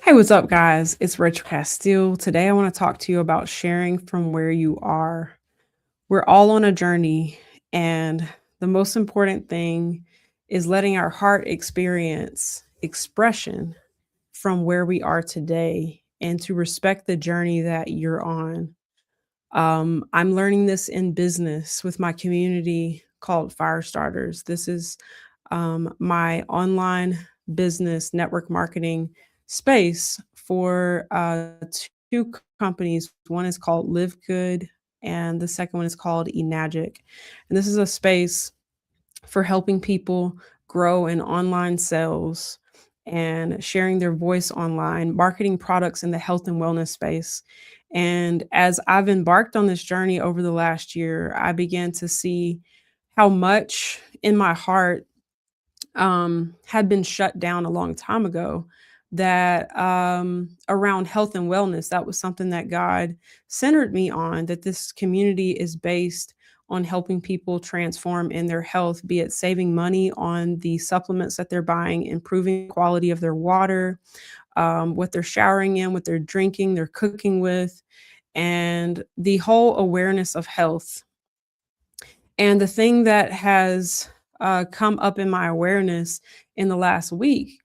Hey, what's up, guys? It's Rachel Castille. Today, I want to talk to you about sharing from where you are. We're all on a journey, and the most important thing is letting our heart experience expression from where we are today and to respect the journey that you're on. I'm learning this in business with my community called Firestarters. This is my online business network marketing space for two companies. One is called LiveGood, and the second one is called Enagic. And this is a space for helping people grow in online sales and sharing their voice online, marketing products in the health and wellness space. And as I've embarked on this journey over the last year, I began to see how much in my heart had been shut down a long time ago, that around health and wellness, that was something that God centered me on, that this community is based on helping people transform in their health, be it saving money on the supplements that they're buying, improving the quality of their water, what they're showering in, what they're drinking, they're cooking with, and the whole awareness of health. And the thing that has come up in my awareness in the last week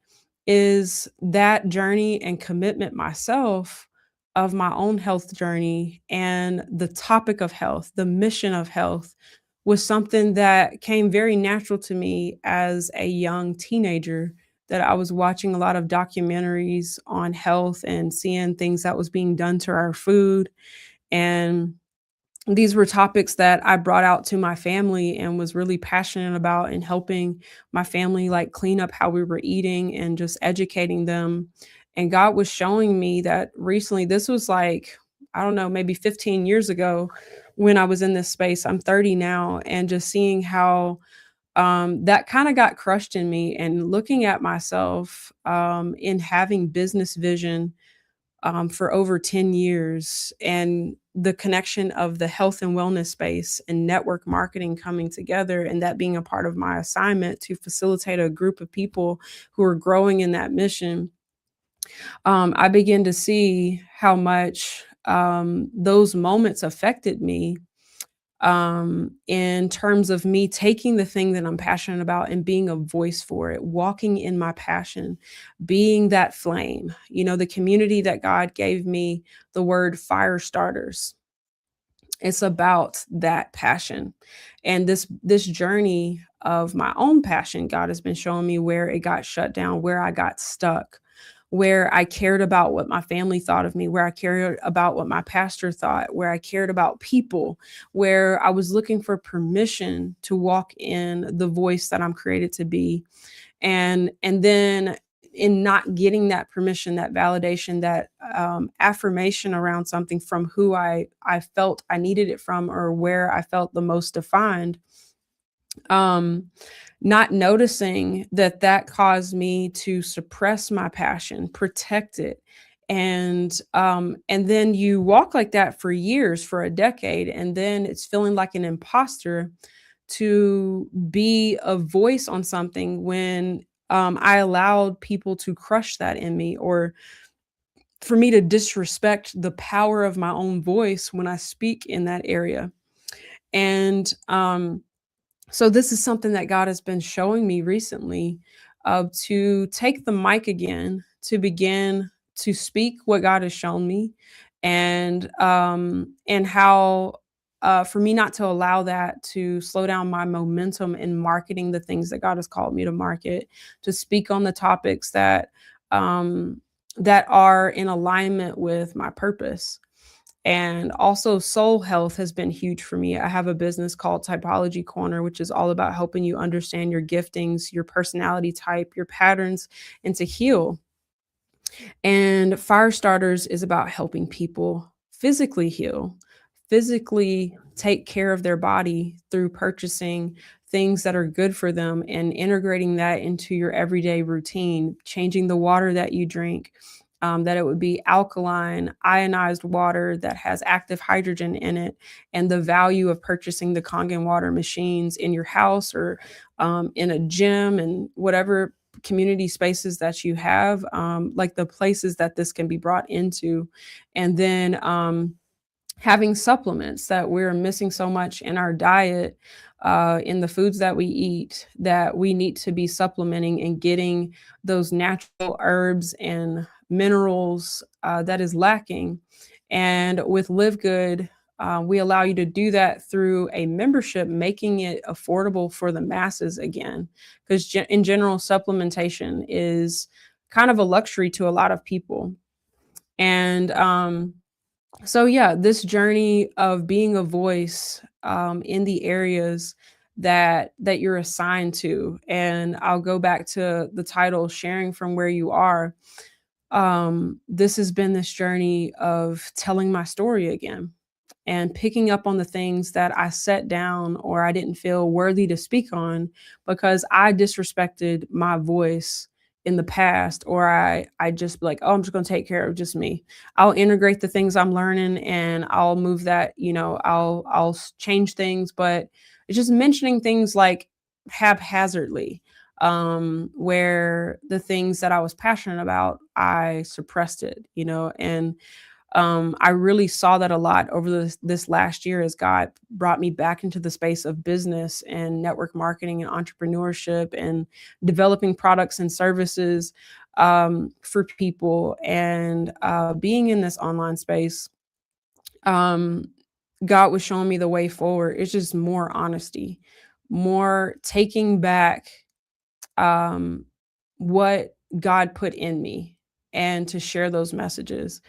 is that journey and commitment myself of my own health journey, and the topic of health, the mission of health, was something that came very natural to me as a young teenager, that I was watching a lot of documentaries on health and seeing things that was being done to our food. And these were topics that I brought out to my family and was really passionate about, and helping my family like clean up how we were eating and just educating them. And God was showing me that recently, this was like, I don't know, maybe 15 years ago when I was in this space. I'm 30 now, and just seeing how that kind of got crushed in me, and looking at myself in having business vision for over 10 years, and the connection of the health and wellness space and network marketing coming together, and that being a part of my assignment to facilitate a group of people who are growing in that mission. I began to see how much those moments affected me, in terms of me taking the thing that I'm passionate about and being a voice for it, walking in my passion, being that flame. The community that God gave me, the word Firestarters, it's about that passion. And this journey of my own passion, God has been showing me where it got shut down, where I got stuck, where I cared about what my family thought of me, where I cared about what my pastor thought, where I cared about people, where I was looking for permission to walk in the voice that I'm created to be. And then, in not getting that permission, that validation, that affirmation around something from who I felt I needed it from, or where I felt the most defined, um, not noticing that that caused me to suppress my passion, protect it. And then you walk like that for years, for a decade, and then it's feeling like an imposter to be a voice on something when I allowed people to crush that in me, or for me to disrespect the power of my own voice when I speak in that area. And so this is something that God has been showing me recently, to take the mic again, to begin to speak what God has shown me, and how, for me not to allow that to slow down my momentum in marketing the things that God has called me to market, to speak on the topics that are in alignment with my purpose. And also, soul health has been huge for me. I have a business called Typology Corner, which is all about helping you understand your giftings, your personality type, your patterns, and to heal. And Firestarters is about helping people physically heal, physically take care of their body through purchasing things that are good for them and integrating that into your everyday routine, changing the water that you drink, that it would be alkaline, ionized water that has active hydrogen in it, and the value of purchasing the Kangen water machines in your house, or in a gym, and whatever community spaces that you have, like the places that this can be brought into, and then having supplements that we're missing so much in our diet, in the foods that we eat, that we need to be supplementing and getting those natural herbs and minerals that is lacking. And with Live Good, we allow you to do that through a membership, making it affordable for the masses again. Because in general, supplementation is kind of a luxury to a lot of people. And so yeah, this journey of being a voice in the areas that you're assigned to, and I'll go back to the title, sharing from where you are. This has been this journey of telling my story again and picking up on the things that I set down or I didn't feel worthy to speak on because I disrespected my voice in the past, or I just be like, oh, I'm just gonna take care of just me. I'll integrate the things I'm learning and I'll move that, I'll change things, but it's just mentioning things like haphazardly, where the things that I was passionate about, I suppressed it, and I really saw that a lot over this last year as God brought me back into the space of business and network marketing and entrepreneurship and developing products and services for people, and being in this online space. Um, God was showing me the way forward. It's just more honesty, more taking back um, what God put in me and to share those messages.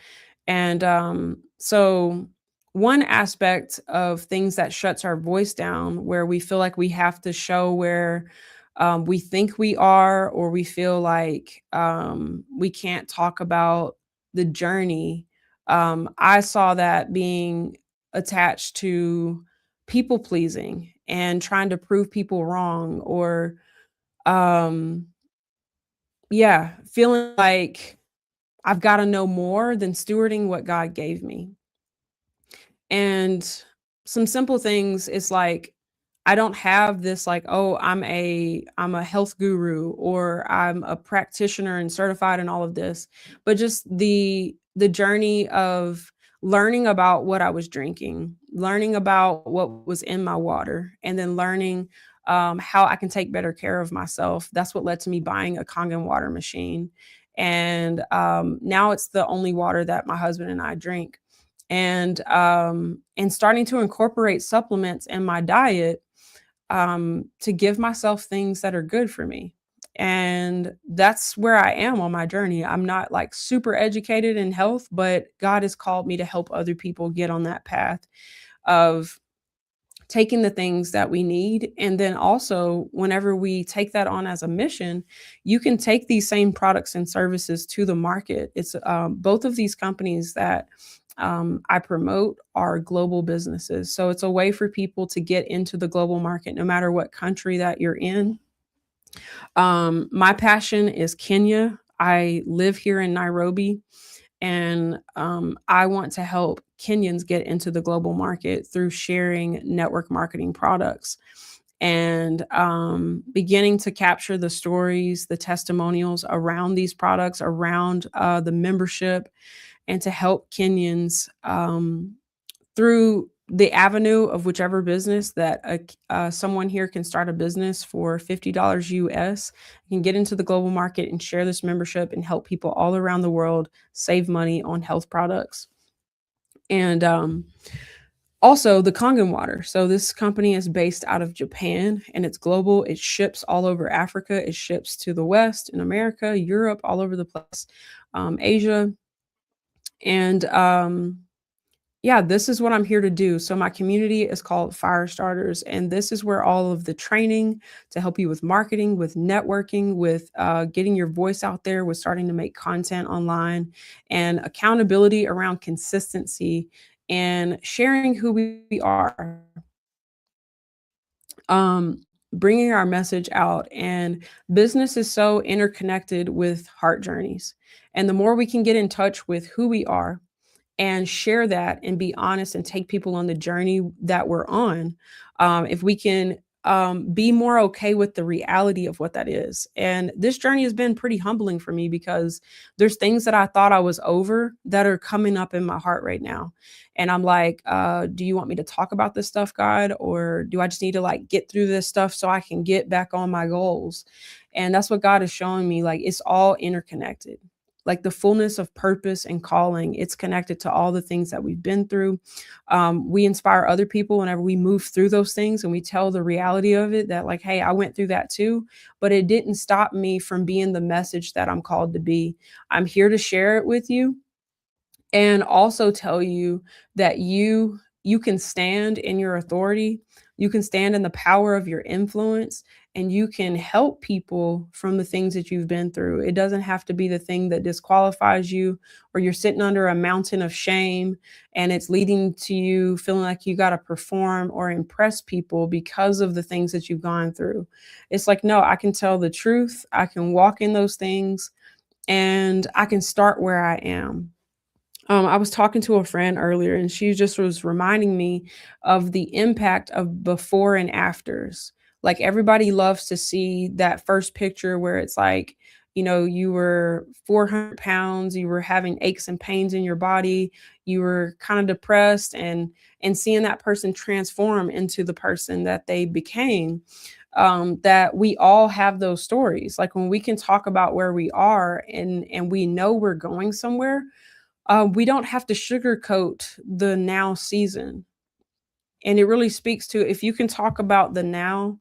And so one aspect of things that shuts our voice down, where we feel like we have to show where we think we are, or we feel like we can't talk about the journey. I saw that being attached to people pleasing and trying to prove people wrong, or um, yeah, feeling like I've got to know more than stewarding what God gave me. And some simple things is like, I don't have this like, oh, I'm a health guru, or I'm a practitioner and certified in all of this, but just the journey of learning about what I was drinking, learning about what was in my water, and then learning how I can take better care of myself. That's what led to me buying a Kangen water machine. And now it's the only water that my husband and I drink. And starting to incorporate supplements in my diet, to give myself things that are good for me. And that's where I am on my journey. I'm not like super educated in health, but God has called me to help other people get on that path of taking the things that we need. And then also, whenever we take that on as a mission, you can take these same products and services to the market. It's both of these companies that I promote are global businesses. So it's a way for people to get into the global market, no matter what country that you're in. My passion is Kenya. I live here in Nairobi, and I want to help Kenyans get into the global market through sharing network marketing products and beginning to capture the stories, the testimonials around these products, around the membership, and to help Kenyans through the avenue of whichever business that someone here can start a business for $50 US, can get into the global market and share this membership and help people all around the world save money on health products. And also the Kangen water. So this company is based out of Japan and it's global. It ships all over Africa. It ships to the West in America, Europe, all over the place, Asia. And yeah, this is what I'm here to do. So my community is called Firestarters, and this is where all of the training to help you with marketing, with networking, with getting your voice out there, with starting to make content online, and accountability around consistency and sharing who we are, bringing our message out. And business is so interconnected with heart journeys. And the more we can get in touch with who we are and share that and be honest and take people on the journey that we're on, if we can be more okay with the reality of what that is. And this journey has been pretty humbling for me because there's things that I thought I was over that are coming up in my heart right now. And I'm like, do you want me to talk about this stuff, God? Or do I just need to like get through this stuff so I can get back on my goals? And that's what God is showing me. Like it's all interconnected. Like the fullness of purpose and calling, it's connected to all the things that we've been through. We inspire other people whenever we move through those things and we tell the reality of it that, like, hey, I went through that too, but it didn't stop me from being the message that I'm called to be. I'm here to share it with you and also tell you that you can stand in your authority, you can stand in the power of your influence, and you can help people from the things that you've been through. It doesn't have to be the thing that disqualifies you, or you're sitting under a mountain of shame and it's leading to you feeling like you got to perform or impress people because of the things that you've gone through. It's like, no, I can tell the truth, I can walk in those things, and I can start where I am. I was talking to a friend earlier, and she just was reminding me of the impact of before and afters. Like everybody loves to see that first picture where it's like, you were 400 pounds, you were having aches and pains in your body, you were kind of depressed, and seeing that person transform into the person that they became. That we all have those stories. Like when we can talk about where we are and we know we're going somewhere, we don't have to sugarcoat the now season. And it really speaks to if you can talk about the now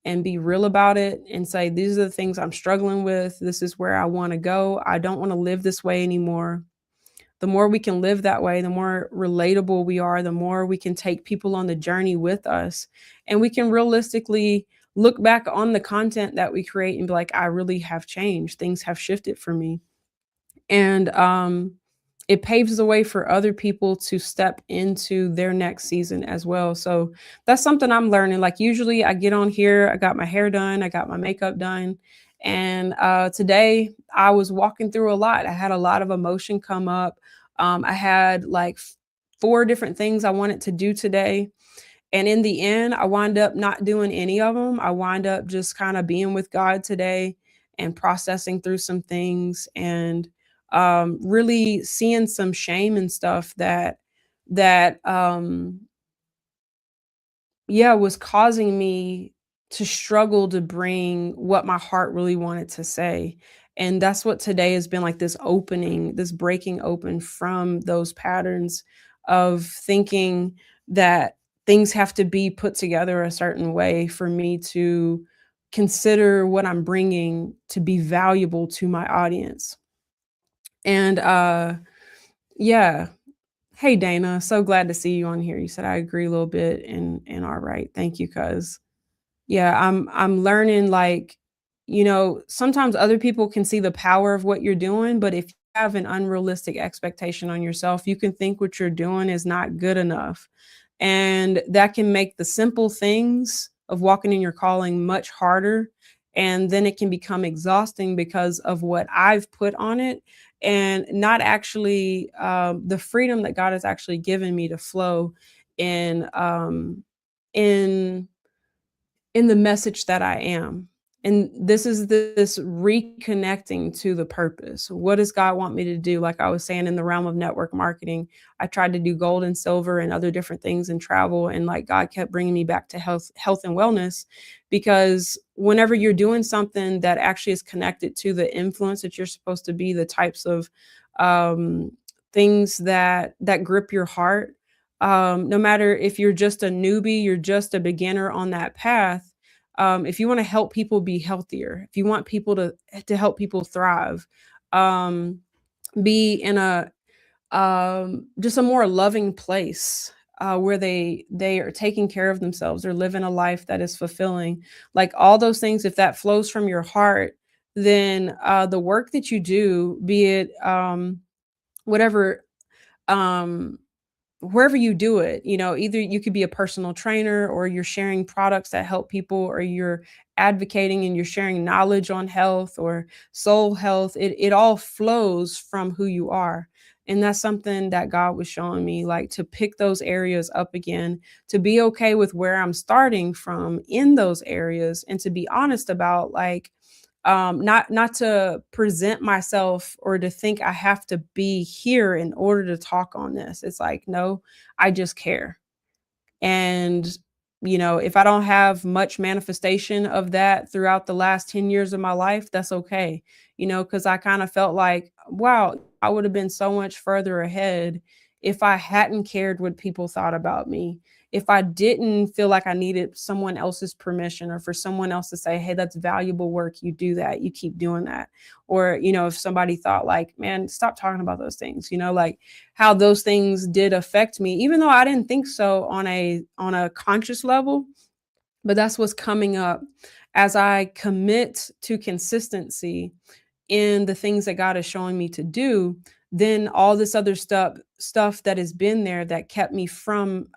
and be real about it and say, these are the things I'm struggling with. This is where I want to go. I don't want to live this way anymore. The more we can live that way, the more relatable we are, the more we can take people on the journey with us. And we can realistically look back on the content that we create and be like, I really have changed. Things have shifted for me. And it paves the way for other people to step into their next season as well. So that's something I'm learning. Like usually I get on here, I got my hair done, I got my makeup done. And today I was walking through a lot. I had a lot of emotion come up. I had like four different things I wanted to do today. And in the end, I wind up not doing any of them. I wind up just kind of being with God today and processing through some things and really seeing some shame and stuff that yeah, was causing me to struggle to bring what my heart really wanted to say. And that's what today has been like, this opening, this breaking open from those patterns of thinking that things have to be put together a certain way for me to consider what I'm bringing to be valuable to my audience. And yeah. Hey Dana, so glad to see you on here. You said I agree a little bit and all right. Thank you, cuz. Yeah, I'm learning like, sometimes other people can see the power of what you're doing, but if you have an unrealistic expectation on yourself, you can think what you're doing is not good enough. And that can make the simple things of walking in your calling much harder. And then it can become exhausting because of what I've put on it and not actually the freedom that God has actually given me to flow in in in the message that I am. And this is this reconnecting to the purpose. What does God want me to do? Like I was saying, in the realm of network marketing, I tried to do gold and silver and other different things in travel. And like God kept bringing me back to health and wellness, because whenever you're doing something that actually is connected to the influence that you're supposed to be, the types of um, things that grip your heart, no matter if you're just a newbie, you're just a beginner on that path. If you want to help people be healthier, if you want people to help people thrive, um, be in a just a more loving place where they are taking care of themselves, they're living a life that is fulfilling. Like all those things, if that flows from your heart, then the work that you do, be it whatever. Um, Wherever you do it, either you could be a personal trainer or you're sharing products that help people or you're advocating and you're sharing knowledge on health or soul health. It all flows from who you are. And that's something that God was showing me, like to pick those areas up again, to be okay with where I'm starting from in those areas, and to be honest about like not to present myself or to think I have to be here in order to talk on this. It's like, no, I just care. And, if I don't have much manifestation of that throughout the last 10 years of my life, that's okay. Because I kind of felt like, wow, I would have been so much further ahead if I hadn't cared what people thought about me. If I didn't feel like I needed someone else's permission, or for someone else to say, hey, that's valuable work. You do that. You keep doing that. Or, if somebody thought like, man, stop talking about those things, like how those things did affect me, even though I didn't think so on a conscious level. But that's what's coming up as I commit to consistency in the things that God is showing me to do. Then all this other stuff that has been there that kept me from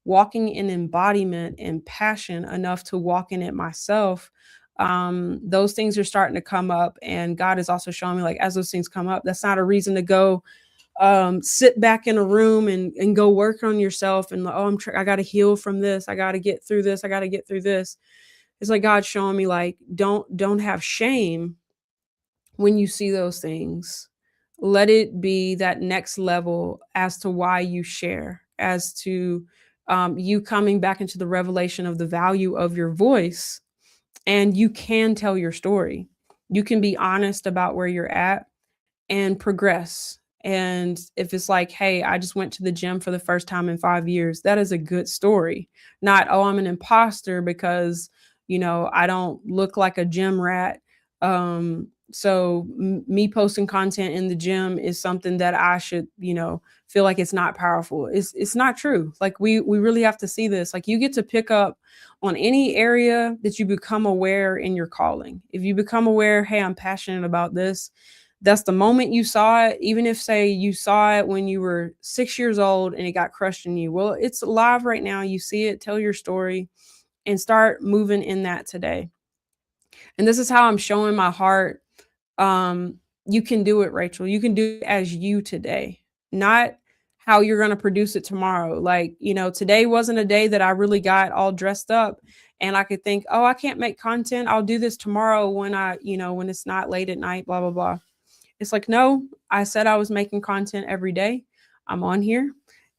walking in embodiment and passion enough to walk in it myself. Those things are starting to come up, and God is also showing me, like, as those things come up, that's not a reason to go sit back in a room and go work on yourself and, oh, I got to heal from this. I got to get through this. I got to get through this. It's like God showing me, like, don't have shame when you see those things. Let it be that next level as to why you share, as to you coming back into the revelation of the value of your voice. And you can tell your story. You can be honest about where you're at and progress. And if it's like, hey, I just went to the gym for the first time in 5 years, that is a good story. Not, oh, I'm an imposter because, I don't look like a gym rat. So me posting content in the gym is something that I should, feel like it's not powerful. It's not true. Like we really have to see this. Like, you get to pick up on any area that you become aware in your calling. If you become aware, hey, I'm passionate about this, that's the moment you saw it. Even if, say, you saw it when you were 6 years old and it got crushed in you, well, it's alive right now. You see it, tell your story, and start moving in that today. And this is how I'm showing my heart. You can do it, Rachel. You can do it as you today, not how you're going to produce it tomorrow. Like, today wasn't a day that I really got all dressed up and I could think, oh, I can't make content. I'll do this tomorrow when when it's not late at night, blah, blah, blah. It's like, no, I said I was making content every day. I'm on here.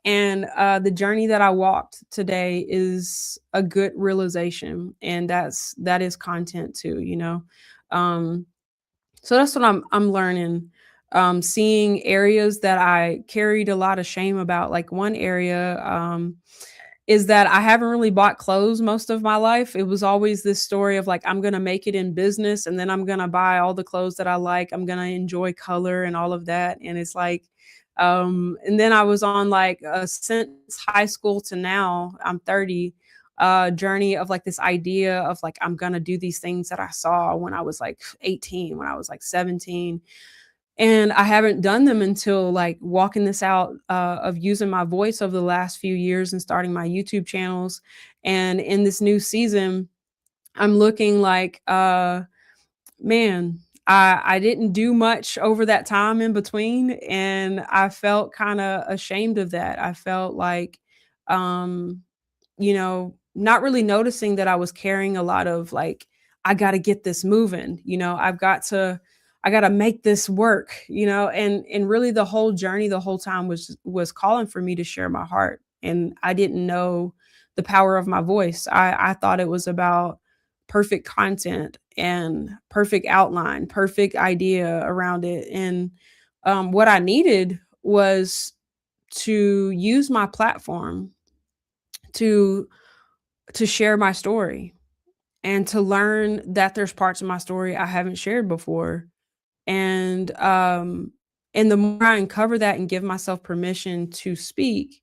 And the journey that I walked today is a good realization. And that is content too. Um, so that's what I'm learning. Seeing areas that I carried a lot of shame about. Like, one area is that I haven't really bought clothes most of my life. It was always this story of like, I'm going to make it in business and then I'm going to buy all the clothes that I like. I'm going to enjoy color and all of that. And it's like, and then I was on like since high school to now, I'm 30, journey of like this idea of like, I'm going to do these things that I saw when I was like 18, when I was like 17. And I haven't done them until like walking this out of using my voice over the last few years and starting my YouTube channels. And in this new season, I'm looking like, man, I didn't do much over that time in between. And I felt kind of ashamed of that. I felt like, um, not really noticing that I was carrying a lot of like, I got to get this moving, I got to make this work, and really the whole journey, the whole time was calling for me to share my heart. And I didn't know the power of my voice. I thought it was about perfect content and perfect outline, perfect idea around it. And what I needed was to use my platform to share my story and to learn that there's parts of my story I haven't shared before. And the more I uncover that and give myself permission to speak,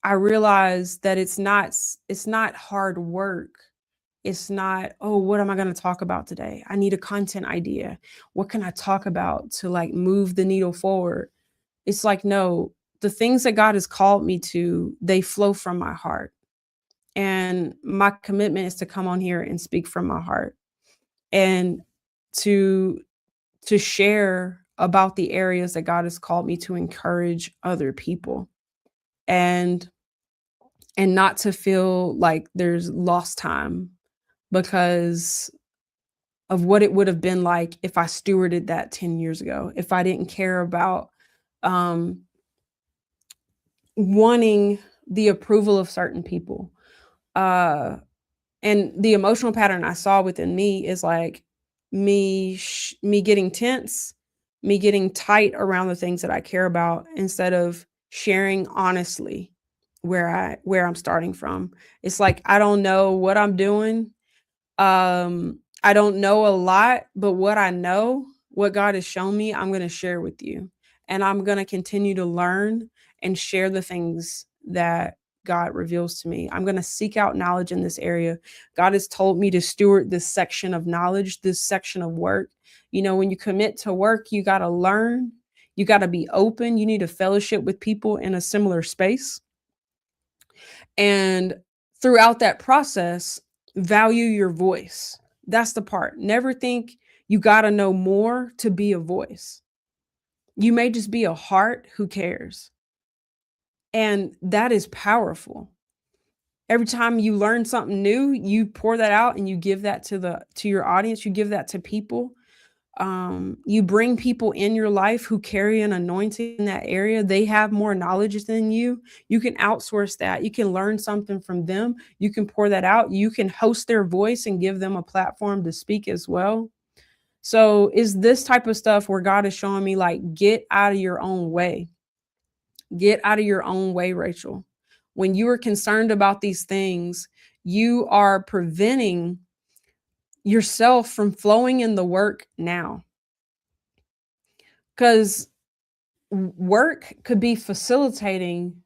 I realize that it's not hard work. It's not, oh, what am I going to talk about today? I need a content idea. What can I talk about to like move the needle forward? It's like, no, the things that God has called me to, they flow from my heart. And my commitment is to come on here and speak from my heart and to share about the areas that God has called me to encourage other people, and not to feel like there's lost time because of what it would have been like if I stewarded that 10 years ago, if I didn't care about um, wanting the approval of certain people. Uh, and the emotional pattern I saw within me is like me getting tense, me getting tight around the things that I care about instead of sharing honestly where I'm starting from. It's like I don't know what I'm doing. I don't know a lot, but what I know, what God has shown me, I'm going to share with you. And I'm going to continue to learn and share the things that God reveals to me. I'm going to seek out knowledge in this area. God has told me to steward this section of knowledge, this section of work. You know, when you commit to work, you got to learn, you got to be open, you need to fellowship with people in a similar space. And throughout that process, value your voice. That's the part. Never think you got to know more to be a voice. You may just be a heart who cares. And that is powerful. Every time you learn something new, you pour that out and you give that to your audience, you give that to people. You bring people in your life who carry an anointing in that area. They have more knowledge than you. You can outsource that. You can learn something from them. You can pour that out. You can host their voice and give them a platform to speak as well. So is this type of stuff where God is showing me, like, get out of your own way. Get out of your own way, Rachel. When you are concerned about these things, you are preventing yourself from flowing in the work now. Because work could be facilitating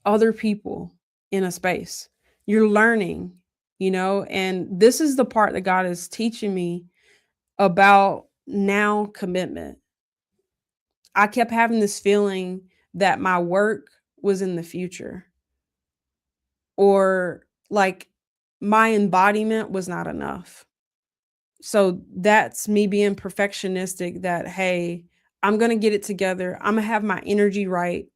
other people in a space. You're learning, and this is the part that God is teaching me about now commitment. I kept having this feeling that my work was in the future, or like my embodiment was not enough. So that's me being perfectionistic that, hey, I'm going to get it together. I'm going to have my energy right.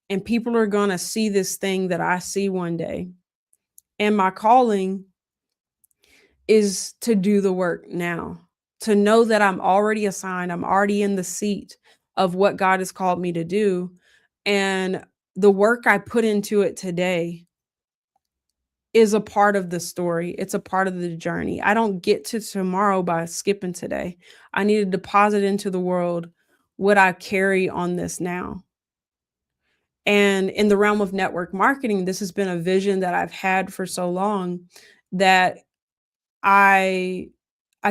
And people are going to see this thing that I see one day. And my calling is to do the work now, to know that I'm already assigned. I'm already in the seat of what God has called me to do. And the work I put into it today is a part of the story. It's a part of the journey. I don't get to tomorrow by skipping today. I need to deposit into the world what I carry on this now. And in the realm of network marketing, this has been a vision that I've had for so long that I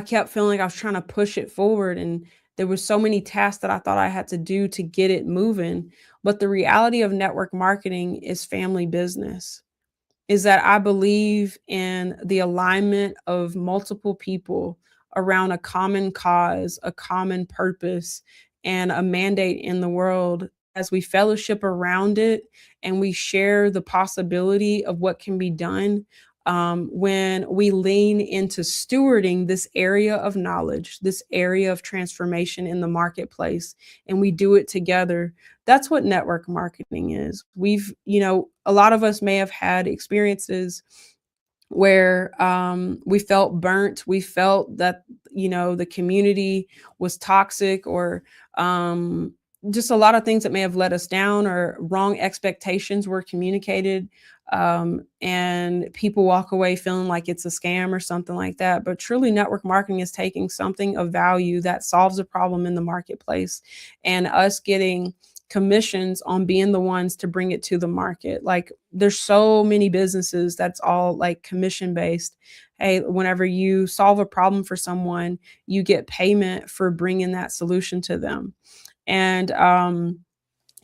kept feeling like I was trying to push it forward, and there were so many tasks that I thought I had to do to get it moving. But the reality of network marketing is family business. Is that I believe in the alignment of multiple people around a common cause, a common purpose, and a mandate in the world. As we fellowship around it and we share the possibility of what can be done, when we lean into stewarding this area of knowledge, this area of transformation in the marketplace, and we do it together. That's what network marketing is. A lot of us may have had experiences where we felt burnt. We felt that, the community was toxic, or just a lot of things that may have let us down, or wrong expectations were communicated. And people walk away feeling like it's a scam or something like that. But truly, network marketing is taking something of value that solves a problem in the marketplace, and us getting commissions on being the ones to bring it to the market. Like, there's so many businesses that's all like commission based. Hey, whenever you solve a problem for someone, you get payment for bringing that solution to them. And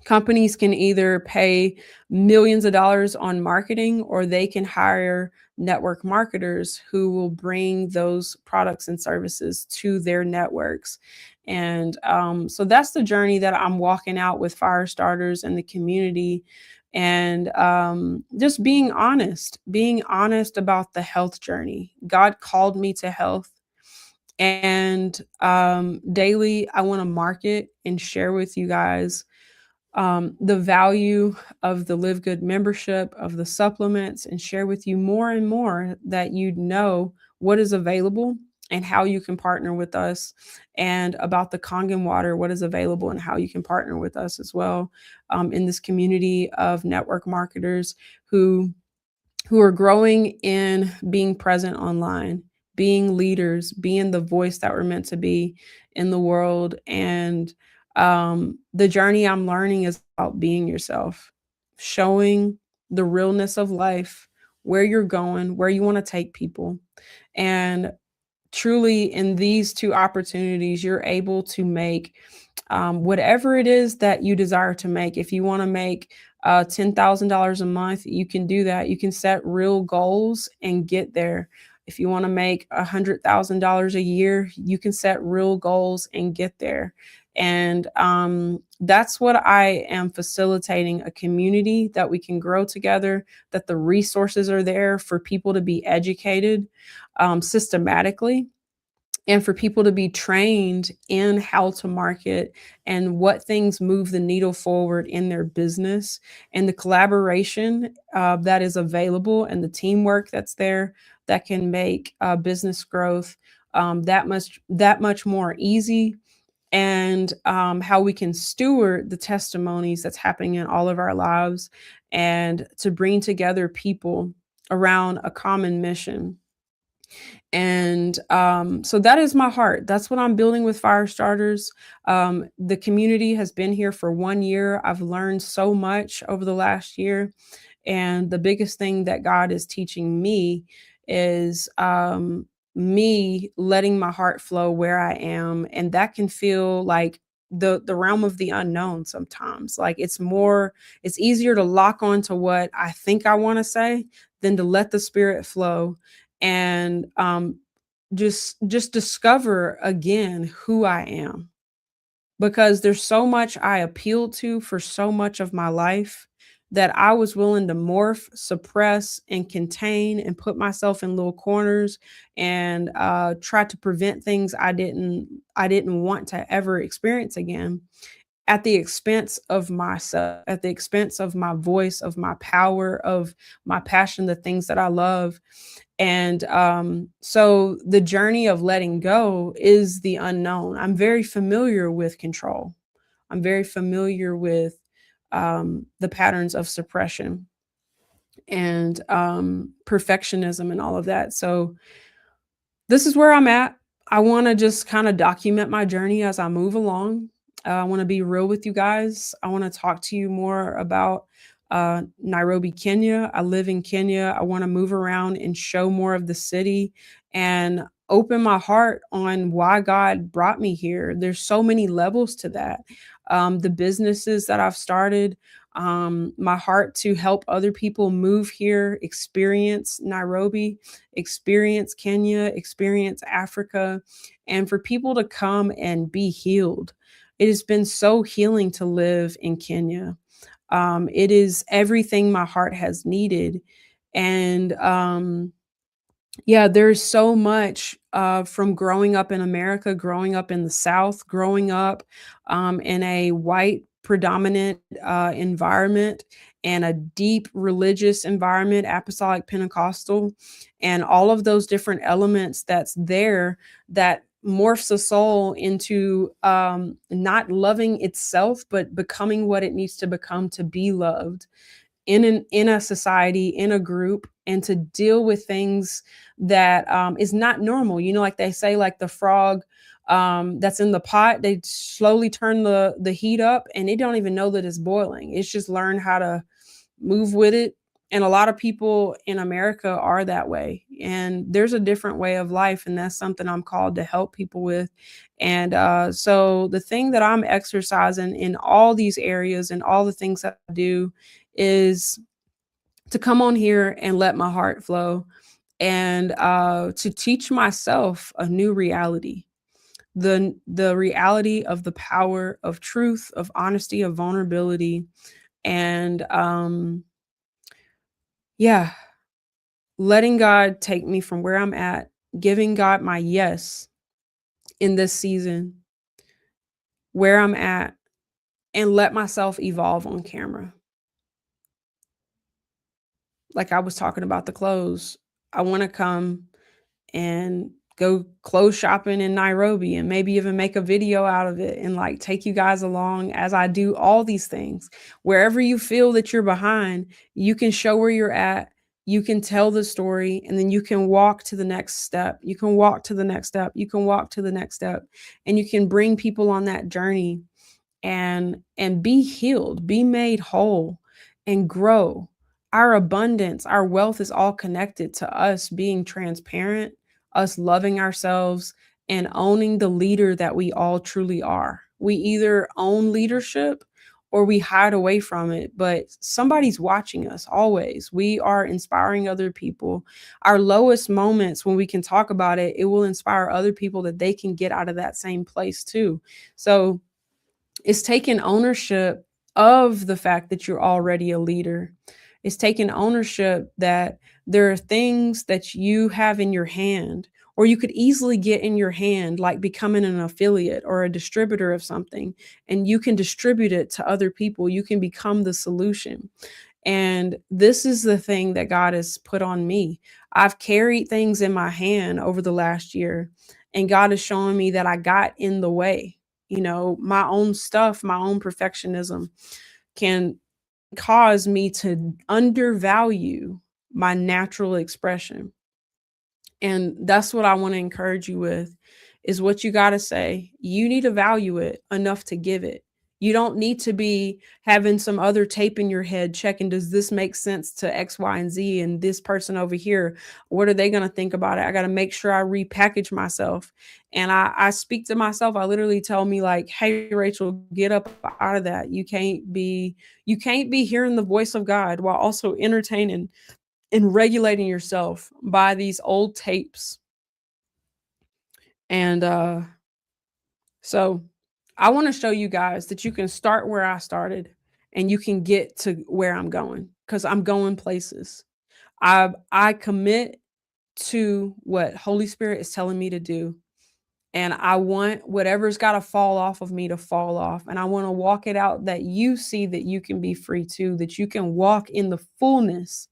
companies can either pay millions of dollars on marketing, or they can hire network marketers who will bring those products and services to their networks. And so that's the journey that I'm walking out with Firestarters and the community. And just being honest about the health journey. God called me to health. And daily, I want to market and share with you guys the value of the Live Good membership, of the supplements, and share with you more and more that you know what is available and how you can partner with us, and about the Kangen water, what is available and how you can partner with us as well, in this community of network marketers who are growing in being present online, being leaders, being the voice that we're meant to be in the world. And the journey I'm learning is about being yourself, showing the realness of life, where you're going, where you want to take people. And truly, in these two opportunities, you're able to make whatever it is that you desire to make. If you want to make $10,000 a month, you can do that. You can set real goals and get there. If you want to make $100,000 a year, you can set real goals and get there. And that's what I am facilitating, a community that we can grow together, that the resources are there for people to be educated systematically, and for people to be trained in how to market and what things move the needle forward in their business, and the collaboration that is available, and the teamwork that's there that can make business growth that much more easy, and how we can steward the testimonies that's happening in all of our lives, and to bring together people around a common mission. And so that is my heart. That's what I'm building with Firestarters. The community has been here for 1 year. I've learned so much over the last year. And the biggest thing that God is teaching me is me letting my heart flow where I am. And that can feel like the realm of the unknown sometimes. Like it's easier to lock on to what I think I want to say than to let the spirit flow, and just discover again who I am, because there's so much I appealed to for so much of my life that I was willing to morph, suppress, and contain, and put myself in little corners, and try to prevent things I didn't want to ever experience again, at the expense of myself, at the expense of my voice, of my power, of my passion, the things that I love. And so the journey of letting go is the unknown. I'm very familiar with control. I'm very familiar with the patterns of suppression and perfectionism and all of that. So this is where I'm at. I want to just kind of document my journey as I move along. I want to be real with you guys. I want to talk to you more about Nairobi, Kenya. I live in Kenya. I want to move around and show more of the city and open my heart on why God brought me here. There's so many levels to that. The businesses that I've started, my heart to help other people move here, experience Nairobi, experience Kenya, experience Africa, and for people to come and be healed. It has been so healing to live in Kenya. It is everything my heart has needed. And yeah, there's so much from growing up in America, growing up in the South, growing up in a white predominant environment, and a deep religious environment, apostolic Pentecostal, and all of those different elements that's there that morphs a soul into not loving itself, but becoming what it needs to become to be loved in a society, in a group, and to deal with things that is not normal. You know, like they say, like the frog that's in the pot, they slowly turn the heat up, and they don't even know that it's boiling. It's just learn how to move with it. And a lot of people in America are that way. And there's a different way of life. And that's something I'm called to help people with. And so the thing that I'm exercising in all these areas and all the things that I do is to come on here and let my heart flow, and to teach myself a new reality, the reality of the power of truth, of honesty, of vulnerability, and yeah, letting God take me from where I'm at, giving God my yes, in this season, where I'm at, and let myself evolve on camera. Like I was talking about the clothes. I want to come and go clothes shopping in Nairobi and maybe even make a video out of it and like take you guys along as I do all these things. Wherever you feel that you're behind, you can show where you're at. You can tell the story, and then you can walk to the next step. You can walk to the next step. You can walk to the next step, and you can bring people on that journey and be healed, be made whole, and grow. Our abundance, our wealth is all connected to us being transparent, us loving ourselves, and owning the leader that we all truly are. We either own leadership or we hide away from it, but somebody's watching us always. We are inspiring other people. Our lowest moments, when we can talk about it, it will inspire other people that they can get out of that same place too. So it's taking ownership of the fact that you're already a leader. It's taking ownership that there are things that you have in your hand, or you could easily get in your hand, like becoming an affiliate or a distributor of something, and you can distribute it to other people. You can become the solution. And this is the thing that God has put on me. I've carried things in my hand over the last year, and God is showing me that I got in the way. My own stuff, my own perfectionism can cause me to undervalue my natural expression. And that's what I want to encourage you with, is what you got to say. You need to value it enough to give it. You don't need to be having some other tape in your head checking, does this make sense to X, Y, and Z? And this person over here, what are they going to think about it? I got to make sure I repackage myself. And I speak to myself. I literally tell me like, hey, Rachel, get up out of that. You can't be hearing the voice of God while also entertaining and regulating yourself by these old tapes. And so I want to show you guys that you can start where I started and you can get to where I'm going, because I'm going places. I commit to what Holy Spirit is telling me to do. And I want whatever's got to fall off of me to fall off. And I want to walk it out, that you see that you can be free too, that you can walk in the fullness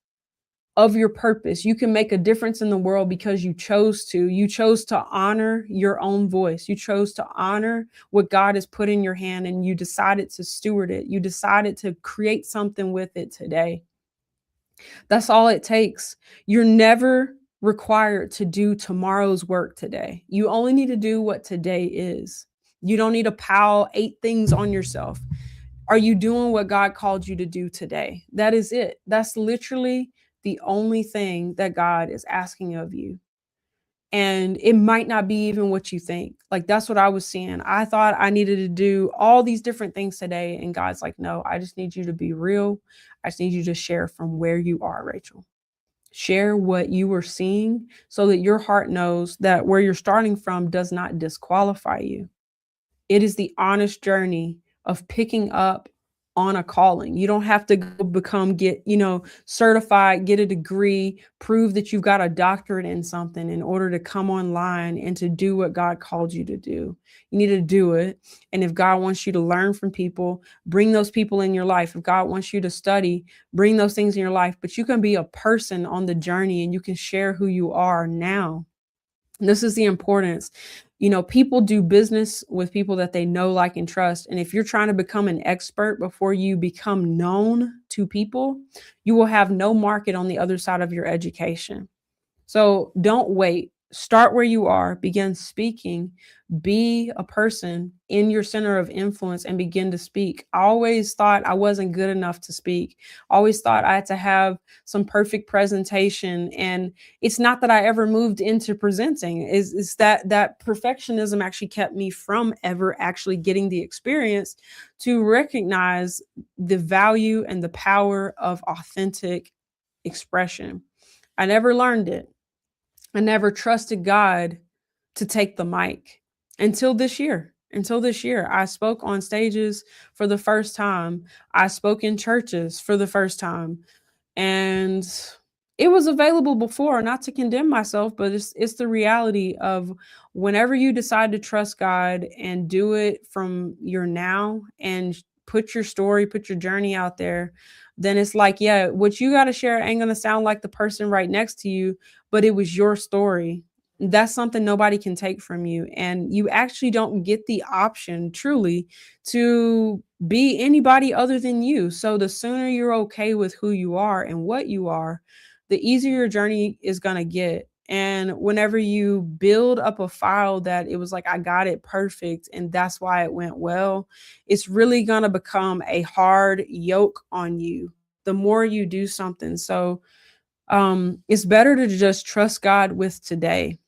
of your purpose. You can make a difference in the world because you chose to. You chose to honor your own voice. You chose to honor what God has put in your hand, and you decided to steward it. You decided to create something with it today. That's all it takes. You're never required to do tomorrow's work today. You only need to do what today is. You don't need to pile 8 things on yourself. Are you doing what God called you to do today? That is it. That's literally the only thing that God is asking of you. And it might not be even what you think. Like, that's what I was seeing. I thought I needed to do all these different things today. And God's like, no, I just need you to be real. I just need you to share from where you are, Rachel. Share what you were seeing so that your heart knows that where you're starting from does not disqualify you. It is the honest journey of picking up on a calling. You don't have to go get certified, get a degree, prove that you've got a doctorate in something in order to come online and to do what God called you to do. You need to do it. And if God wants you to learn from people, bring those people in your life. If God wants you to study, bring those things in your life. But you can be a person on the journey, and you can share who you are now. This is the importance. People do business with people that they know, like, and trust. And if you're trying to become an expert before you become known to people, you will have no market on the other side of your education. So don't wait. Start where you are, begin speaking, be a person in your center of influence and begin to speak. I always thought I wasn't good enough to speak. I always thought I had to have some perfect presentation. And it's not that I ever moved into presenting. Is that perfectionism actually kept me from ever actually getting the experience to recognize the value and the power of authentic expression. I never learned it. I never trusted God to take the mic until this year. I spoke on stages for the first time. I spoke in churches for the first time. And It was available before, not to condemn myself, but it's the reality of whenever you decide to trust God and do it from your now and put your story, put your journey out there, then it's like, yeah, what you got to share ain't going to sound like the person right next to you, but it was your story. That's something nobody can take from you. And you actually don't get the option truly to be anybody other than you. So the sooner you're okay with who you are and what you are, the easier your journey is going to get. And whenever you build up a file that it was like, I got it perfect, and that's why it went well, it's really going to become a hard yoke on you the more you do something. So it's better to just trust God with today.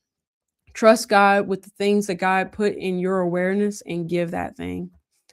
Trust God with the things that God put in your awareness and give that thing.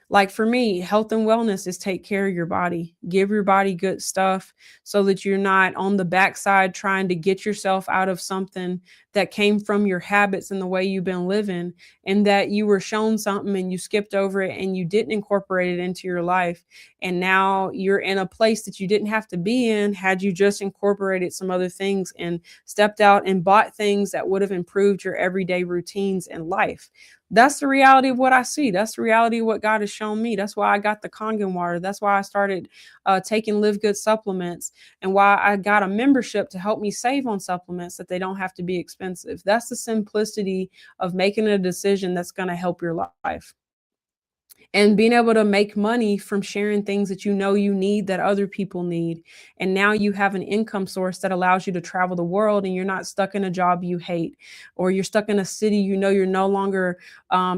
Like for me, health and wellness is take care of your body. Give your body good stuff so that you're not on the backside trying to get yourself out of something that came from your habits and the way you've been living, and that you were shown something and you skipped over it and you didn't incorporate it into your life. And now you're in a place that you didn't have to be in had you just incorporated some other things and stepped out and bought things that would have improved your everyday routines in life. That's the reality of what I see. That's the reality of what God has shown me. That's why I got the Kangen water. That's why I started taking LiveGood supplements, and why I got a membership to help me save on supplements that they don't have to be expensive. That's the simplicity of making a decision that's going to help your life, and being able to make money from sharing things that you know you need that other people need. And now you have an income source that allows you to travel the world, and you're not stuck in a job you hate, or you're stuck in a city you know you're no longer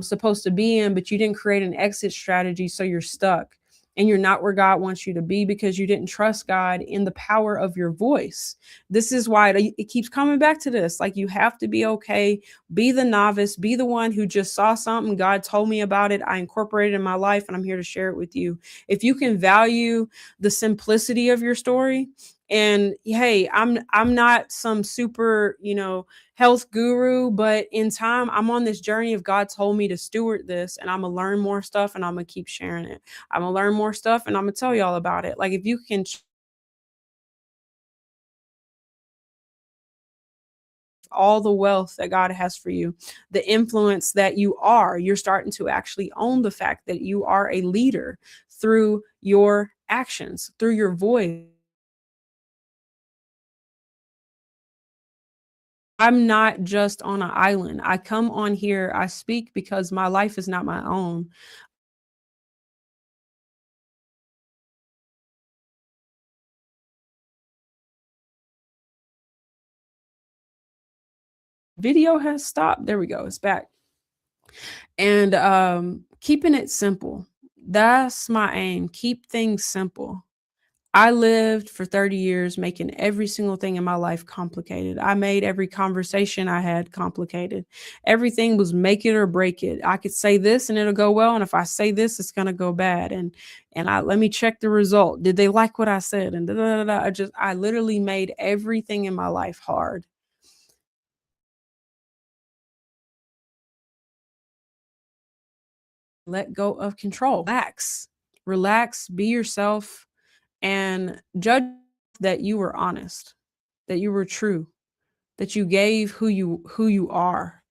supposed to be in, but you didn't create an exit strategy, so you're stuck. And you're not where God wants you to be because you didn't trust God in the power of your voice. This is why it keeps coming back to this. Like, you have to be okay. Be the novice, be the one who just saw something. God told me about it. I incorporated it in my life, and I'm here to share it with you. If you can value the simplicity of your story, and hey, I'm not some super, health guru, but in time, I'm on this journey of God told me to steward this, and I'm gonna learn more stuff, and I'm gonna keep sharing it. I'm gonna learn more stuff, and I'm gonna tell y'all about it. Like, if you can all the wealth that God has for you, the influence that you're starting to actually own the fact that you are a leader through your actions, through your voice. I'm not just on an island. I come on here, I speak because my life is not my own. Video has stopped. There we go. It's back. And keeping it simple. That's my aim. Keep things simple. I lived for 30 years making every single thing in my life complicated. I made every conversation I had complicated. Everything was make it or break it. I could say this and it'll go well, and if I say this, it's gonna go bad. And I let me check the result. Did they like what I said? And da, da, da, da. I literally made everything in my life hard. Let go of control. Relax, be yourself, and judge that you were honest, that you were true, that you gave who you are,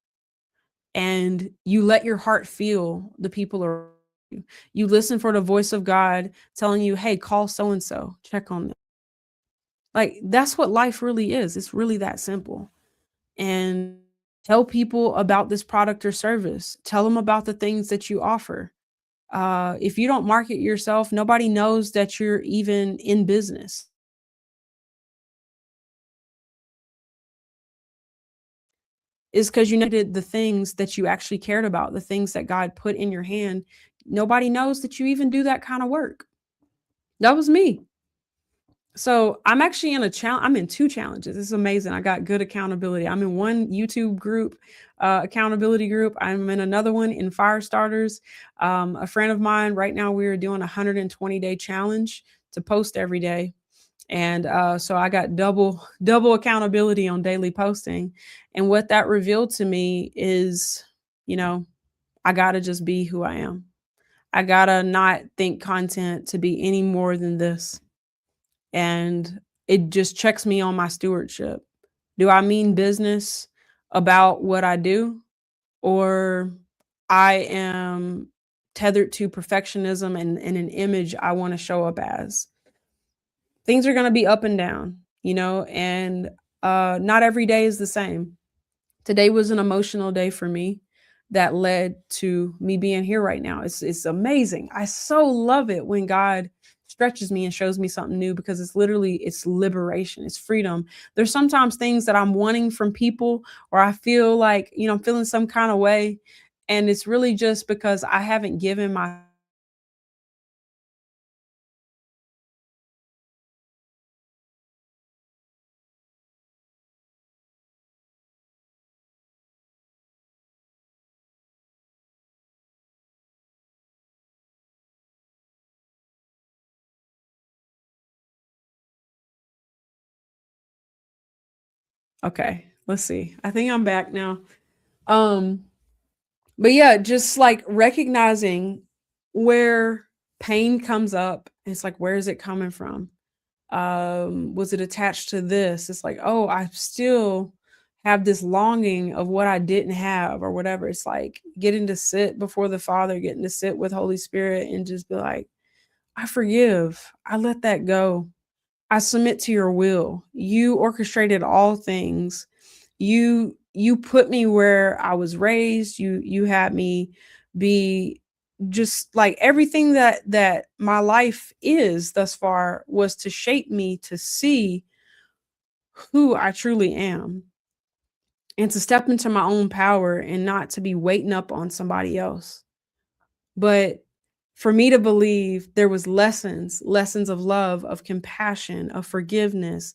and you let your heart feel the people around you. You listen for the voice of God telling you, "Hey, call so and so, check on them." Like, that's what life really is. It's really that simple. And tell people about this product or service. Tell them about the things that you offer. If you don't market yourself, nobody knows that you're even in business. Is because you did the things that you actually cared about, the things that God put in your hand. Nobody knows that you even do that kind of work. That was me. So I'm actually in a challenge. I'm in two challenges. It's amazing. I got good accountability. I'm in one YouTube group, accountability group. I'm in another one in Firestarters. A friend of mine, right now, we are doing a 120-day challenge to post every day. And so I got double accountability on daily posting. And what that revealed to me is, you know, I gotta just be who I am. I gotta not think content to be any more than this. And it just checks me on my stewardship. Do I mean business about what I do, or I am tethered to perfectionism and an image I want to show up as? Things are going to be up and down, and not every day is the same. Today was an emotional day for me that led to me being here right now. It's amazing. I so love it when God stretches me and shows me something new, because it's liberation, it's freedom. There's sometimes things that I'm wanting from people, or I feel like, I'm feeling some kind of way, and it's really just because I haven't given my Okay, let's see. I think I'm back now. Um But yeah, just like recognizing where pain comes up. It's like, where is it coming from? Was it attached to this? It's like, oh, I still have this longing of what I didn't have or whatever. It's like getting to sit before the Father, getting to sit with Holy Spirit and just be like, I forgive. I let that go. I submit to your will. You orchestrated all things. You put me where I was raised. You had me be just like everything that my life is thus far was to shape me to see who I truly am, and to step into my own power and not to be waiting up on somebody else. But for me to believe there was lessons of love, of compassion, of forgiveness,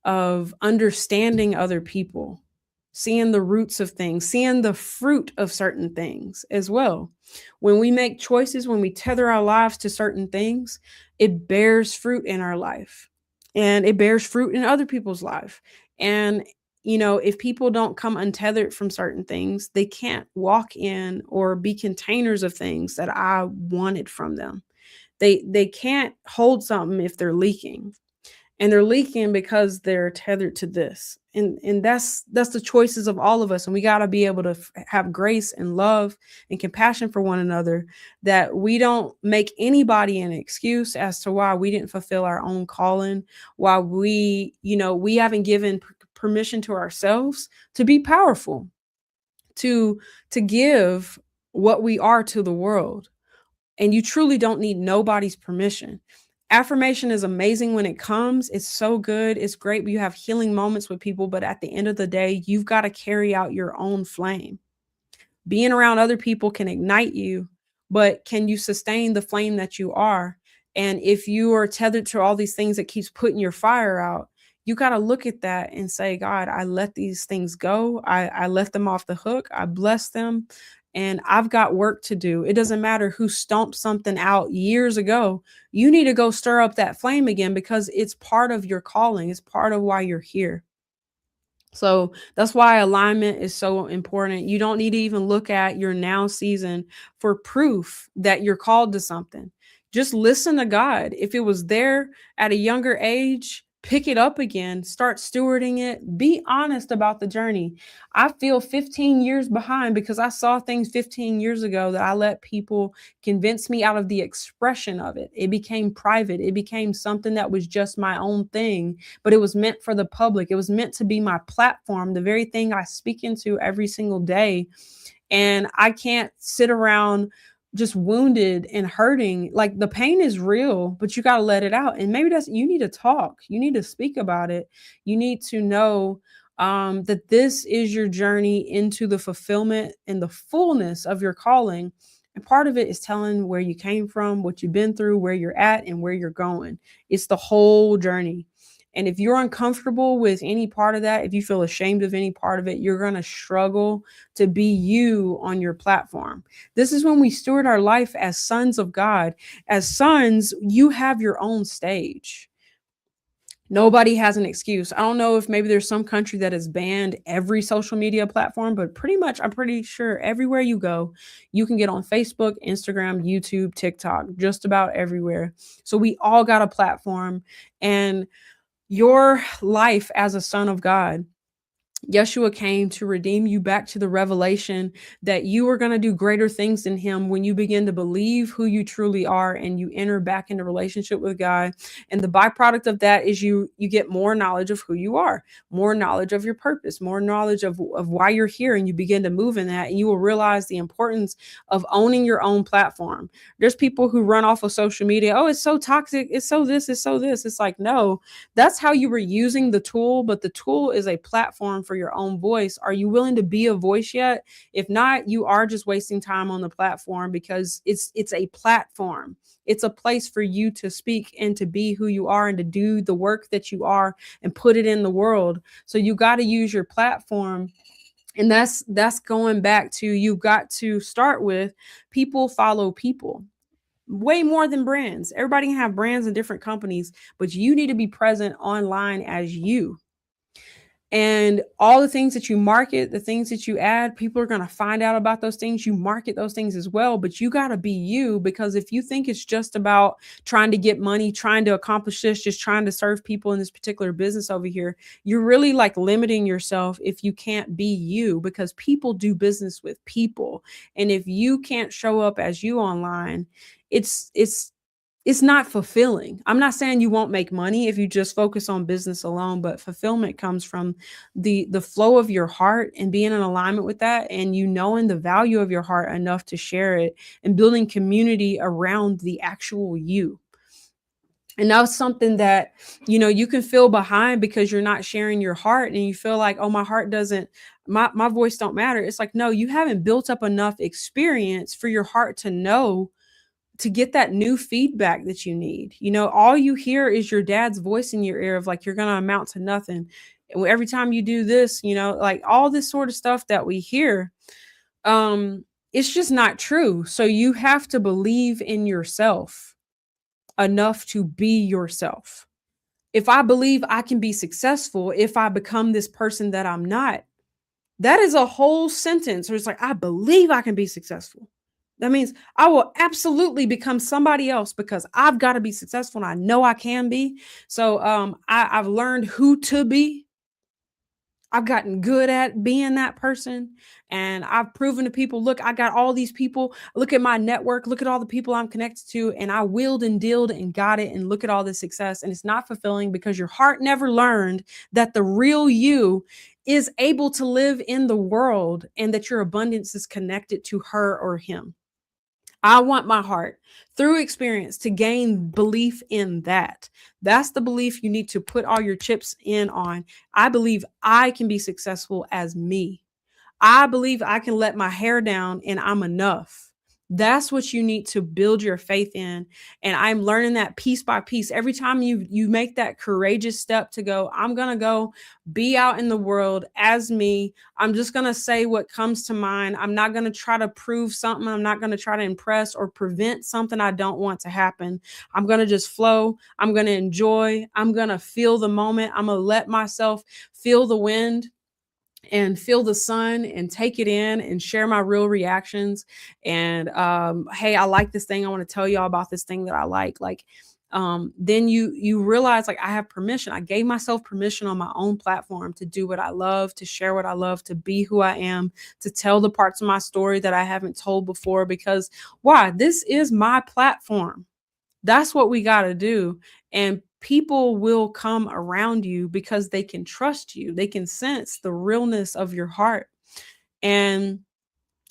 of understanding other people, seeing the roots of things, seeing the fruit of certain things as well. When we make choices, when we tether our lives to certain things, it bears fruit in our life, and it bears fruit in other people's life. And if people don't come untethered from certain things, they can't walk in or be containers of things that I wanted from them. They can't hold something if they're leaking, and they're leaking because they're tethered to this. And that's the choices of all of us, and we got to be able to have grace and love and compassion for one another, that we don't make anybody an excuse as to why we didn't fulfill our own calling, why we haven't given permission to ourselves to be powerful, to give what we are to the world. And you truly don't need nobody's permission. Affirmation is amazing when it comes. It's so good. It's great. You have healing moments with people, but at the end of the day, you've got to carry out your own flame. Being around other people can ignite you, but can you sustain the flame that you are? And if you are tethered to all these things that keeps putting your fire out, you got to look at that and say, God, I let these things go. I let them off the hook. I bless them. And I've got work to do. It doesn't matter who stomped something out years ago. You need to go stir up that flame again, because it's part of your calling. It's part of why you're here. So that's why alignment is so important. You don't need to even look at your now season for proof that you're called to something. Just listen to God. If it was there at a younger age, pick it up again, start stewarding it. Be honest about the journey. I feel 15 years behind because I saw things 15 years ago that I let people convince me out of the expression of it. It became private. It became something that was just my own thing, but it was meant for the public. It was meant to be my platform, the very thing I speak into every single day. And I can't sit around just wounded and hurting. Like, the pain is real, but you got to let it out. And maybe you need to talk. You need to speak about it. You need to know that this is your journey into the fulfillment and the fullness of your calling. And part of it is telling where you came from, what you've been through, where you're at, and where you're going. It's the whole journey. And if you're uncomfortable with any part of that, if you feel ashamed of any part of it, you're going to struggle to be you on your platform. This is when we steward our life as sons of God. As sons, you have your own stage. Nobody has an excuse. I don't know if maybe there's some country that has banned every social media platform, but pretty much, I'm pretty sure everywhere you go, you can get on Facebook, Instagram, YouTube, TikTok, just about everywhere. So we all got a platform. And your life as a son of God. Yeshua came to redeem you back to the revelation that you are going to do greater things than him when you begin to believe who you truly are and you enter back into relationship with God. And the byproduct of that is you get more knowledge of who you are, more knowledge of your purpose, more knowledge of why you're here, and you begin to move in that, and you will realize the importance of owning your own platform. There's people who run off of social media. Oh, it's so toxic. It's so this, it's so this. It's like, no, that's how you were using the tool, but the tool is a platform for your own voice. Are you willing to be a voice yet? If not, you are just wasting time on the platform, because it's a platform. It's a place for you to speak and to be who you are and to do the work that you are and put it in the world. So you got to use your platform. And that's going back to, you've got to start with people follow people. Way more than brands. Everybody can have brands and different companies, but you need to be present online as you. And all the things that you market, the things that you add, people are going to find out about those things. You market those things as well, but you got to be you, because if you think it's just about trying to get money, trying to accomplish this, just trying to serve people in this particular business over here, you're really like limiting yourself if you can't be you, because people do business with people. And if you can't show up as you online, it's not fulfilling. I'm not saying you won't make money if you just focus on business alone, but fulfillment comes from the flow of your heart and being in alignment with that, and you knowing the value of your heart enough to share it and building community around the actual you. And that's something that, you can feel behind because you're not sharing your heart, and you feel like, oh, my heart doesn't, my voice don't matter. It's like, no, you haven't built up enough experience for your heart to know, to get that new feedback that you need. All you hear is your dad's voice in your ear of like, you're going to amount to nothing. And every time you do this, like all this sort of stuff that we hear, it's just not true. So you have to believe in yourself enough to be yourself. If I believe I can be successful, if I become this person that I'm not, that is a whole sentence where it's like, I believe I can be successful. That means I will absolutely become somebody else because I've got to be successful, and I know I can be. So I've learned who to be. I've gotten good at being that person, and I've proven to people, look, I got all these people. Look at my network. Look at all the people I'm connected to, and I willed and dealed and got it, and look at all the success. And it's not fulfilling because your heart never learned that the real you is able to live in the world, and that your abundance is connected to her or him. I want my heart through experience to gain belief in that. That's the belief you need to put all your chips in on. I believe I can be successful as me. I believe I can let my hair down and I'm enough. That's what you need to build your faith in. And I'm learning that piece by piece. Every time you make that courageous step to go, I'm going to go be out in the world as me. I'm just going to say what comes to mind. I'm not going to try to prove something. I'm not going to try to impress or prevent something I don't want to happen. I'm going to just flow. I'm going to enjoy. I'm going to feel the moment. I'm going to let myself feel the wind and feel the sun and take it in and share my real reactions. And hey, I like this thing. I want to tell y'all about this thing that I like. Then you realize, like, I have permission. I gave myself permission on my own platform to do what I love, to share what I love, to be who I am, to tell the parts of my story that I haven't told before. Because why? This is my platform. That's what we got to do. And people will come around you because they can trust you. They can sense the realness of your heart. And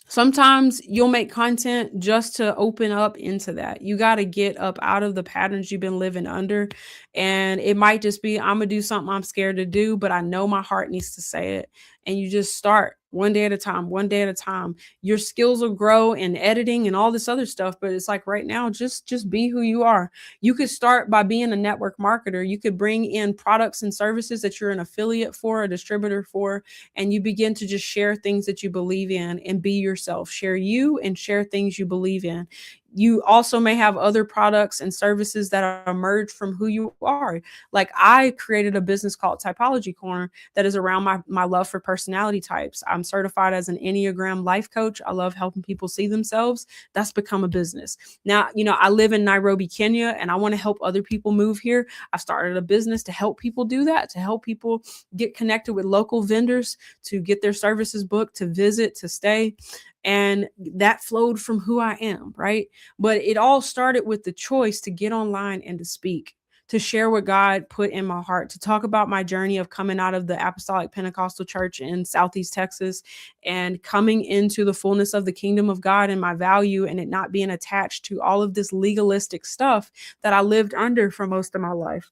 sometimes you'll make content just to open up into that. You got to get up out of the patterns you've been living under. And it might just be, I'm going to do something I'm scared to do, but I know my heart needs to say it. And you just start one day at a time, one day at a time. Your skills will grow in editing and all this other stuff. But it's like right now, just be who you are. You could start by being a network marketer. You could bring in products and services that you're an affiliate for, a distributor for, and you begin to just share things that you believe in and be yourself. Share you and share things you believe in. you also may have other products and services that emerge from who you are. Like I created a business called Typology Corner that is around my love for personality types. I'm certified as an Enneagram life coach. I love helping people see themselves. That's become a business. Now, I live in Nairobi, Kenya, and I want to help other people move here. I started a business to help people do that, to help people get connected with local vendors, to get their services booked, to visit, to stay. And that flowed from who I am, right? But it all started with the choice to get online and to speak, to share what God put in my heart, to talk about my journey of coming out of the Apostolic Pentecostal Church in Southeast Texas and coming into the fullness of the kingdom of God and my value, and it not being attached to all of this legalistic stuff that I lived under for most of my life.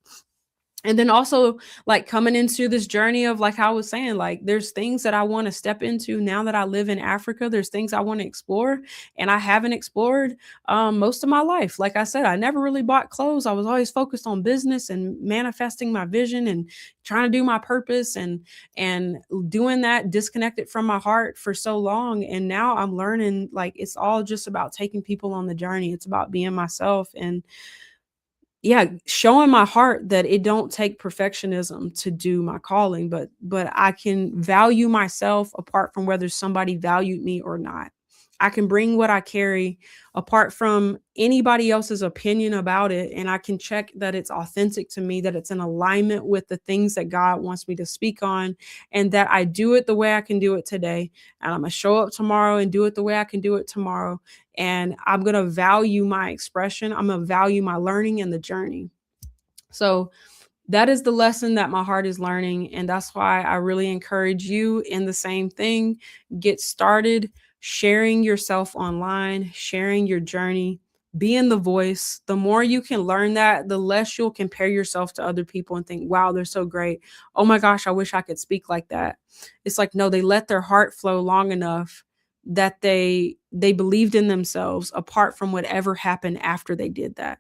And then also like coming into this journey of, like how I was saying, like there's things that I want to step into now that I live in Africa. There's things I want to explore and I haven't explored most of my life. Like I said, I never really bought clothes. I was always focused on business and manifesting my vision and trying to do my purpose and doing that disconnected from my heart for so long. And now I'm learning, like, it's all just about taking people on the journey. It's about being myself and showing my heart that it don't take perfectionism to do my calling, but I can value myself apart from whether somebody valued me or not. I can bring what I carry apart from anybody else's opinion about it. And I can check that it's authentic to me, that it's in alignment with the things that God wants me to speak on, and that I do it the way I can do it today. And I'm going to show up tomorrow and do it the way I can do it tomorrow. And I'm going to value my expression. I'm going to value my learning and the journey. So that is the lesson that my heart is learning. And that's why I really encourage you in the same thing. Get started sharing yourself online, sharing your journey, being the voice. The more you can learn that, the less you'll compare yourself to other people and think, wow, they're so great. Oh my gosh, I wish I could speak like that. It's like, no, they let their heart flow long enough that they believed in themselves apart from whatever happened after they did that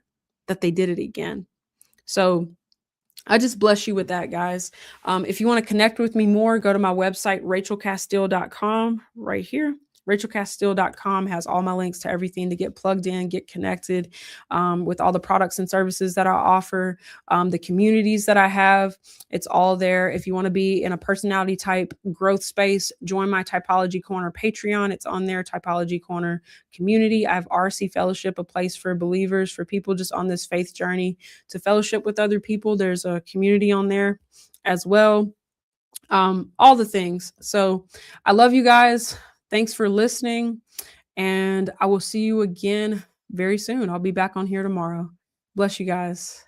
they did it again. So I just bless you with that, guys. If you want to connect with me more, go to my website, rachelcastille.com, right here. rachelcastille.com has all my links to everything to get plugged in, get connected with all the products and services that I offer, the communities that I have. It's all there. If you want to be in a personality type growth space, join my Typology Corner Patreon. It's on there, Typology Corner community. I have RC Fellowship, a place for believers, for people just on this faith journey to fellowship with other people. There's a community on there as well. All the things. So I love you guys. Thanks for listening. And I will see you again very soon. I'll be back on here tomorrow. Bless you guys.